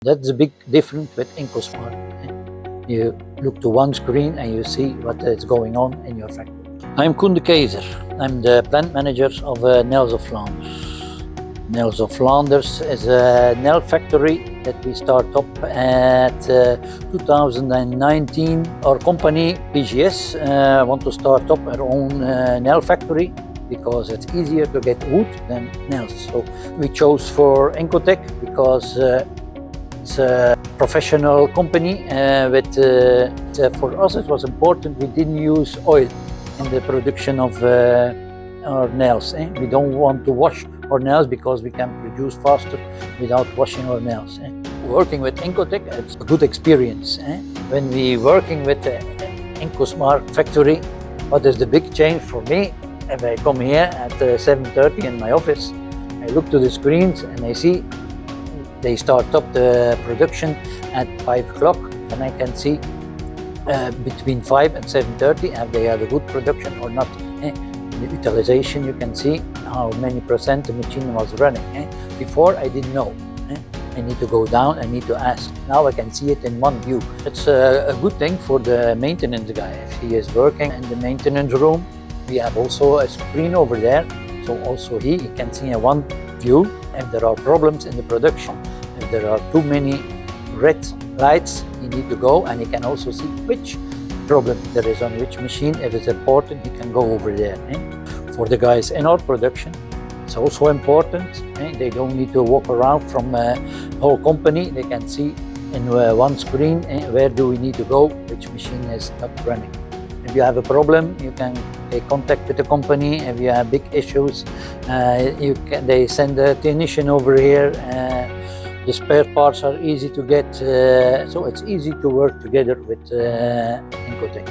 That's the big difference with IncoSmart. You look to one screen and you see what is going on in your factory. I'm Koen de Keizer. I'm the plant manager of Nels of Flanders. Nels of Flanders is a nail factory that we start up at 2019. Our company, PGS, want to start up our own nail factory because it's easier to get wood than nails. So we chose for Incotec because it's a professional company. For us it was important we didn't use oil in the production of our nails. We don't want to wash our nails because we can produce faster without washing our nails. Working with Incotec, it's a good experience. When we working with the IncoSmart factory, what is the big change for me? If I come here at 7:30 in my office, I look to the screens and I see they start up the production at 5 o'clock, and I can see between 5 and 7:30 if they have a good production or not. In the utilization you can see how many percent the machine was running. Before I didn't know. I need to go down, I need to ask. Now I can see it in one view. It's a good thing for the maintenance guy. If he is working in the maintenance room, we have also a screen over there, so also he can see in one view if there are problems in the production. If there are too many red lights, he need to go, and he can also see which problem there is on which machine. If it's important, he can go over there. For the guys in our production, it's also important. They don't need to walk around from a whole company. They can see in one screen where do we need to go, which machine is not running. If you have a problem, you can take contact with the company. If you have big issues, they send a technician over here. The spare parts are easy to get, so it's easy to work together with Incotec.